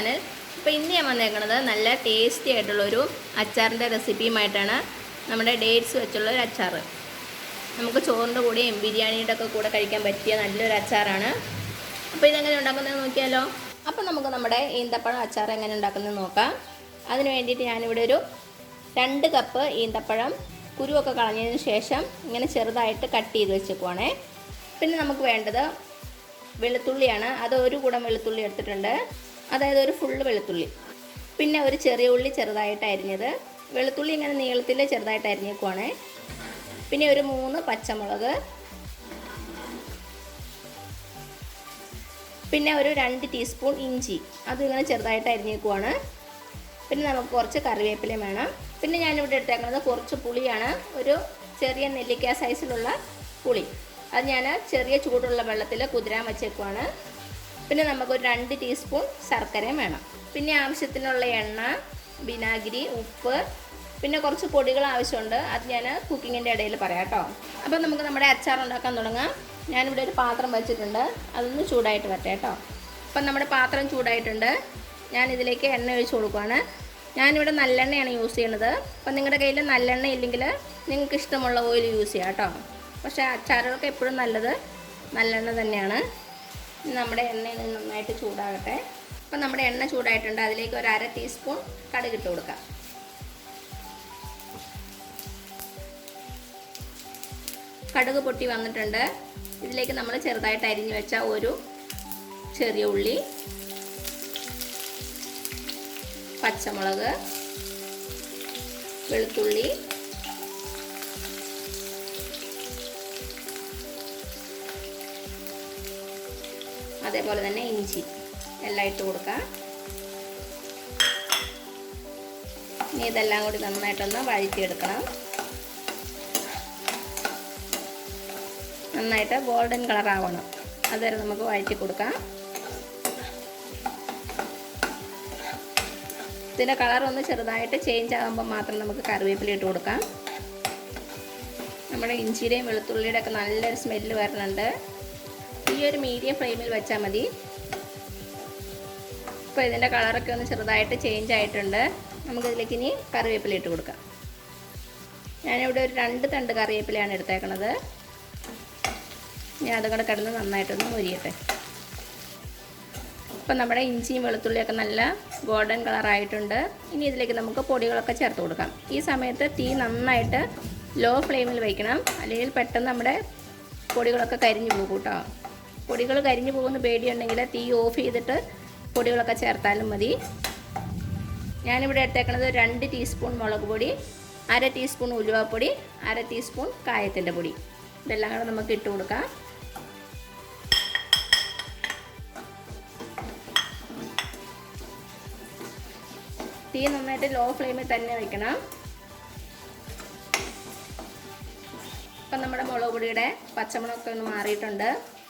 Channel. അപ്പോൾ ഇന്ന് ഞാൻ വന്നേക്കുന്നത് നല്ല ടേസ്റ്റി ആയിട്ടുള്ളൊരു അച്ചാറിൻ്റെ റെസിപ്പിയുമായിട്ടാണ്. നമ്മുടെ ഡേറ്റ്സ് വെച്ചുള്ള ഒരു അച്ചാർ. നമുക്ക് ചോറിൻ്റെ കൂടെയും ബിരിയാണിയുടെ ഒക്കെ കൂടെ കഴിക്കാൻ പറ്റിയ നല്ലൊരു അച്ചാറാണ്. അപ്പോൾ ഇതെങ്ങനെ ഉണ്ടാക്കുന്നത് നോക്കിയാലോ. അപ്പോൾ നമുക്ക് നമ്മുടെ ഈന്തപ്പഴം അച്ചാർ എങ്ങനെ ഉണ്ടാക്കുന്നത് നോക്കാം. അതിന് വേണ്ടിയിട്ട് ഞാനിവിടെ ഒരു 2 കപ്പ് ഈന്തപ്പഴം കുരുവൊക്കെ കളഞ്ഞതിന് ശേഷം ഇങ്ങനെ ചെറുതായിട്ട് കട്ട് ചെയ്ത് വെച്ചേക്കുവാണേ. പിന്നെ നമുക്ക് വേണ്ടത് വെളുത്തുള്ളിയാണ്. അത് ഒരു കുടം വെളുത്തുള്ളി എടുത്തിട്ടുണ്ട്, അതായത് ഒരു ഫുള്ള് വെളുത്തുള്ളി. പിന്നെ ഒരു ചെറിയ ഉള്ളി ചെറുതായിട്ട് അരിഞ്ഞത്, വെളുത്തുള്ളി ഇങ്ങനെ നീളത്തിൽ ചെറുതായിട്ട് അരിഞ്ഞേക്കുവാണേ. പിന്നെ ഒരു 3 പച്ചമുളക്, പിന്നെ ഒരു 2 ടീസ്പൂൺ ഇഞ്ചി, അതിങ്ങനെ ചെറുതായിട്ട് അരിഞ്ഞേക്കുവാണ്. പിന്നെ നമുക്ക് കുറച്ച് കറിവേപ്പിലയും വേണം. പിന്നെ ഞാനിവിടെ ഇട്ടേക്കുന്നത് കുറച്ച് പുളിയാണ്, ഒരു ചെറിയ നെല്ലിക്ക സൈസിലുള്ള പുളി. അത് ഞാൻ ചെറിയ ചൂടുള്ള വെള്ളത്തിൽ കുതിരാൻ വെച്ചേക്കുവാണ്. പിന്നെ നമുക്കൊരു 2 ടീസ്പൂൺ ശർക്കരയും വേണം. പിന്നെ ആവശ്യത്തിനുള്ള എണ്ണ, വിനാഗിരി, ഉപ്പ്, പിന്നെ കുറച്ച് പൊടികൾ ആവശ്യമുണ്ട്. അത് ഞാൻ കുക്കിങ്ങിൻ്റെ ഇടയിൽ പറയാം കേട്ടോ. അപ്പോൾ നമുക്ക് നമ്മുടെ അച്ചാർ ഉണ്ടാക്കാൻ തുടങ്ങാം. ഞാനിവിടെ ഒരു പാത്രം വെച്ചിട്ടുണ്ട്, അതൊന്ന് ചൂടായിട്ട് വരട്ടെ കേട്ടോ. അപ്പം നമ്മുടെ പാത്രം ചൂടായിട്ടുണ്ട്. ഞാനിതിലേക്ക് എണ്ണ ഒഴിച്ച് കൊടുക്കുകയാണ്. ഞാനിവിടെ നല്ലെണ്ണയാണ് യൂസ് ചെയ്യണത്. അപ്പം നിങ്ങളുടെ കയ്യിൽ നല്ലെണ്ണ ഇല്ലെങ്കിൽ നിങ്ങൾക്ക് ഇഷ്ടമുള്ള ഓയിൽ യൂസ് ചെയ്യാം കേട്ടോ. പക്ഷേ അച്ചാറുകൾക്ക് എപ്പോഴും നല്ലത് നല്ലെണ്ണ തന്നെയാണ്. നമ്മുടെ എണ്ണ നന്നായിട്ട് ചൂടാകട്ടെ. അപ്പം നമ്മുടെ എണ്ണ ചൂടായിട്ടുണ്ട്. അതിലേക്ക് ഒരു 1/2 ടീസ്പൂൺ കടുക് ഇട്ട് കൊടുക്കാം. കടുക് പൊട്ടി വന്നിട്ടുണ്ട്. ഇതിലേക്ക് നമ്മൾ ചെറുതായിട്ട് അരിഞ്ഞു വെച്ച ഒരു ചെറിയ ഉള്ളി, പച്ചമുളക്, വെളുത്തുള്ളി, അതേപോലെ തന്നെ ഇഞ്ചി എല്ലാം ഇട്ട് കൊടുക്കാം. ഇനി ഇതെല്ലാം കൂടി നന്നായിട്ടൊന്ന് വഴറ്റിയെടുക്കണം. നന്നായിട്ട് ഗോൾഡൻ കളർ ആവണം, അതുവരെ നമുക്ക് വഴറ്റി കൊടുക്കാം. ഇതിൻ്റെ കളർ ഒന്ന് ചെറുതായിട്ട് ചേഞ്ച് ആകുമ്പോൾ മാത്രം നമുക്ക് കറിവേപ്പില ഇട്ട് കൊടുക്കാം. നമ്മുടെ ഇഞ്ചിയുടെയും വെളുത്തുള്ളിയുടെ ഒക്കെ നല്ലൊരു സ്മെല്ല് വരുന്നുണ്ട്. ഈ ഒരു മീഡിയം ഫ്ലെയിമിൽ വെച്ചാൽ മതി. ഇപ്പോൾ ഇതിൻ്റെ കളറൊക്കെ ഒന്ന് ചെറുതായിട്ട് ചേഞ്ച് ആയിട്ടുണ്ട്. നമുക്കിതിലേക്ക് ഇനി കറിവേപ്പില ഇട്ട് കൊടുക്കാം. ഞാനിവിടെ ഒരു 2 തണ്ട് കറിവേപ്പിലയാണ് എടുത്തേക്കണത്. ഞാൻ അതുകൂടെ കിടന്ന് നന്നായിട്ടൊന്ന് മൊരിയട്ടെ. ഇപ്പം നമ്മുടെ ഇഞ്ചിയും വെളുത്തുള്ളിയൊക്കെ നല്ല ഗോൾഡൻ കളറായിട്ടുണ്ട്. ഇനി ഇതിലേക്ക് നമുക്ക് പൊടികളൊക്കെ ചേർത്ത് കൊടുക്കാം. ഈ സമയത്ത് തീ നന്നായിട്ട് ലോ ഫ്ലെയിമിൽ വയ്ക്കണം, അല്ലെങ്കിൽ പെട്ടെന്ന് നമ്മുടെ പൊടികളൊക്കെ കരിഞ്ഞു പോകും കേട്ടോ. പൊടികൾ കരിഞ്ഞു പോകുന്ന പേടിയുണ്ടെങ്കിൽ തീ ഓഫ് ചെയ്തിട്ട് പൊടികളൊക്കെ ചേർത്താലും മതി. ഞാനിവിടെ എടുത്തേക്കുന്നത് 2 ടീസ്പൂൺ മുളക് പൊടി, 1/2 ടീസ്പൂൺ ഉലുവാപ്പൊടി, 1/2 ടീസ്പൂൺ കായത്തിൻ്റെ പൊടി, ഇതെല്ലാം കൂടെ നമുക്ക് ഇട്ട് കൊടുക്കാം. തീ നന്നായിട്ട് ലോ ഫ്ലെയിമിൽ തന്നെ വയ്ക്കണം. അപ്പം നമ്മുടെ മുളക് പൊടിയുടെ പച്ചമുളകൊക്കെ ഒന്ന് മാറിയിട്ടുണ്ട്.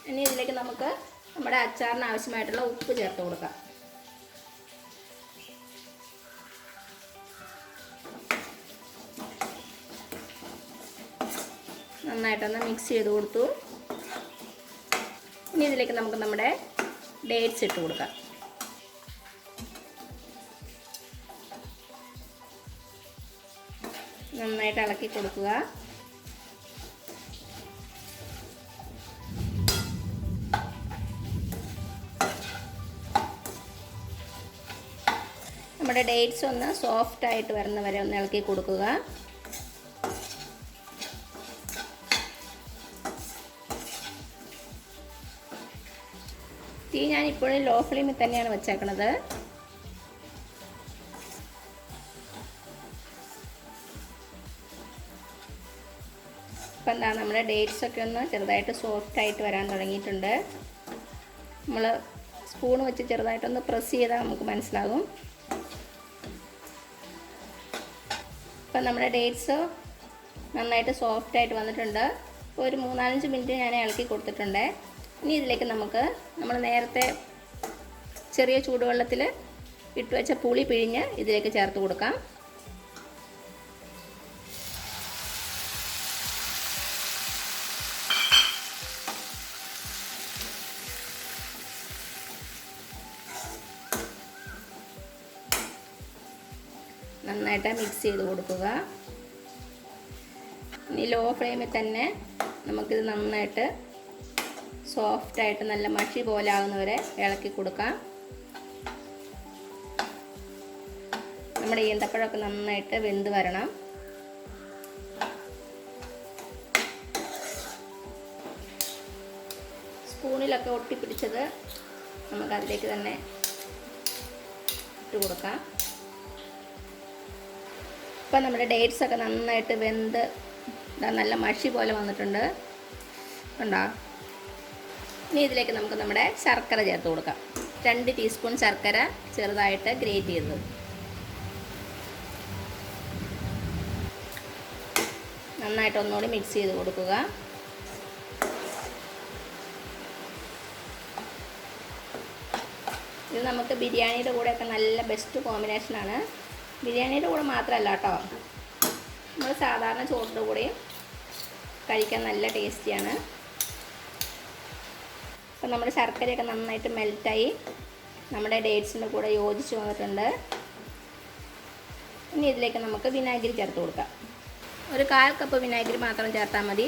ഇനി ഇതിലേക്ക് നമുക്ക് നമ്മുടെ അച്ചാറിന് ആവശ്യമായിട്ടുള്ള ഉപ്പ് ചേർത്ത് കൊടുക്കാം. നന്നായിട്ടൊന്ന് മിക്സ് ചെയ്ത് കൊടുത്തു. ഇനി ഇതിലേക്ക് നമുക്ക് നമ്മുടെ ഡേറ്റ്സ് ഇട്ട് കൊടുക്കാം. നന്നായിട്ട് ഇളക്കി കൊടുക്കുക. നമ്മുടെ ഡേറ്റ്സ് ഒന്ന് സോഫ്റ്റ് ആയിട്ട് വരുന്ന വരെ ഒന്ന് ഇളക്കി കൊടുക്കുക. തീ ഞാൻ ഇപ്പോഴും ലോ ഫ്ലെയിമിൽ തന്നെയാണ് വെച്ചേക്കണത്. ഇപ്പം എന്താ നമ്മുടെ ഡേറ്റ്സൊക്കെ ഒന്ന് ചെറുതായിട്ട് സോഫ്റ്റായിട്ട് വരാൻ തുടങ്ങിയിട്ടുണ്ട്. നമ്മൾ സ്പൂൺ വെച്ച് ചെറുതായിട്ടൊന്ന് പ്രസ് ചെയ്താൽ നമുക്ക് മനസ്സിലാകും. ഇപ്പം നമ്മുടെ ഡേറ്റ്സ് നന്നായിട്ട് സോഫ്റ്റായിട്ട് വന്നിട്ടുണ്ട്. ഇപ്പോൾ ഒരു 3-4 മിനിറ്റ് ഞാൻ ഇളക്കി കൊടുത്തിട്ടുണ്ട്. ഇനി ഇതിലേക്ക് നമുക്ക് നമ്മൾ നേരത്തെ ചെറിയ ചൂടുവെള്ളത്തിൽ ഇട്ട് വെച്ച പുളി പിഴിഞ്ഞ് ഇതിലേക്ക് ചേർത്ത് കൊടുക്കാം. നന്നായിട്ട് മിക്സ് ചെയ്ത് കൊടുക്കുക. ഇനി ലോ ഫ്ലെയിമിൽ തന്നെ നമുക്കിത് നന്നായിട്ട് സോഫ്റ്റായിട്ട് നല്ല മഷി പോലെ ആകുന്നവരെ ഇളക്കി കൊടുക്കാം. നമ്മുടെ ഈന്തപ്പഴമൊക്കെ നന്നായിട്ട് വെന്ത് വരണം. സ്പൂണിലൊക്കെ ഒട്ടിപ്പിടിച്ചത് നമുക്കതിലേക്ക് തന്നെ ഇട്ട് കൊടുക്കാം. ഇപ്പം നമ്മുടെ ഡേറ്റ്സൊക്കെ നന്നായിട്ട് വെന്ത് നല്ല മഷി പോലെ വന്നിട്ടുണ്ട് കണ്ടോ. ഇനി ഇതിലേക്ക് നമുക്ക് നമ്മുടെ ശർക്കര ചേർത്ത് കൊടുക്കാം. 2 ടീസ്പൂൺ ശർക്കര ചെറുതായിട്ട് ഗ്രേറ്റ് ചെയ്തത്. നന്നായിട്ട് ഒന്നുകൂടി മിക്സ് ചെയ്ത് കൊടുക്കുക. ഇത് നമുക്ക് ബിരിയാണിയുടെ കൂടെയൊക്കെ നല്ല ബെസ്റ്റ് കോമ്പിനേഷനാണ്. ബിരിയാണിയുടെ കൂടെ മാത്രമല്ല കേട്ടോ, നമ്മൾ സാധാരണ ചോറിൻ്റെ കൂടെയും കഴിക്കാൻ നല്ല ടേസ്റ്റിയാണ്. അപ്പം നമ്മുടെ ശർക്കരയൊക്കെ നന്നായിട്ട് മെൽറ്റായി നമ്മുടെ ഡേറ്റ്സിൻ്റെ കൂടെ യോജിച്ച് വന്നിട്ടുണ്ട്. ഇനി ഇതിലേക്ക് നമുക്ക് വിനാഗിരി ചേർത്ത് കൊടുക്കാം. ഒരു 1/4 കപ്പ് വിനാഗിരി മാത്രം ചേർത്താൽ മതി.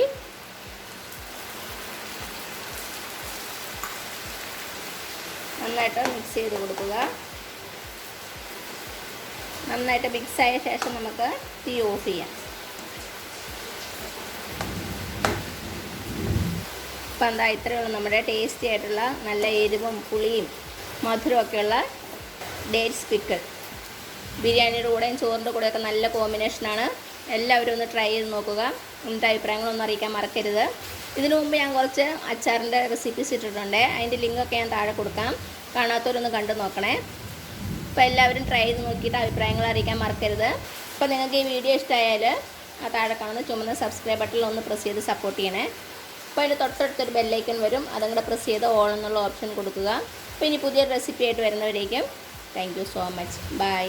നന്നായിട്ട് മിക്സ് ചെയ്ത് കൊടുക്കുക. നന്നായിട്ട് മിക്സായ ശേഷം നമുക്ക് തീ ഓഫ് ചെയ്യാം. ഇപ്പം എന്താ ഇത്രയുള്ള നമ്മുടെ ടേസ്റ്റി ആയിട്ടുള്ള നല്ല എരിവും പുളിയും മധുരമൊക്കെയുള്ള ഡേറ്റ്സ് പിക്കിൾ ബിരിയാണിയുടെ കൂടെയും ചോറിൻ്റെ കൂടെയൊക്കെ നല്ല കോമ്പിനേഷനാണ്. എല്ലാവരും ഒന്ന് ട്രൈ ചെയ്ത് നോക്കുക. എന്നിട്ട് അഭിപ്രായങ്ങളൊന്നും അറിയിക്കാൻ മറക്കരുത്. ഇതിനു മുമ്പ് ഞാൻ കുറച്ച് അച്ചാറിൻ്റെ റെസിപ്പീസ് ഇട്ടിട്ടുണ്ട്. അതിൻ്റെ ലിങ്കൊക്കെ ഞാൻ താഴെ കൊടുക്കാം. കാണാത്തവരൊന്ന് കണ്ടു നോക്കണേ. അപ്പോൾ എല്ലാവരും ട്രൈ ചെയ്ത് നോക്കിയിട്ട് അഭിപ്രായങ്ങൾ അറിയിക്കാൻ മറക്കരുത്. അപ്പോൾ നിങ്ങൾക്ക് ഈ വീഡിയോ ഇഷ്ടമായാൽ ആ താഴെ കാണുന്ന ചുമന്ന സബ്സ്ക്രൈബ് ബട്ടണിൽ ഒന്ന് പ്രസ് ചെയ്ത് സപ്പോർട്ട് ചെയ്യണേ. അപ്പോൾ അതിന് തൊട്ടടുത്തൊരു ബെല്ലൈക്കൺ വരും. അതും കൂടെ പ്രസ് ചെയ്ത് ഓൾ എന്നുള്ള ഓപ്ഷൻ കൊടുക്കുക. അപ്പോൾ ഇനി പുതിയൊരു റെസിപ്പി ആയിട്ട് വരുന്നവരേക്കും thank you so much. By.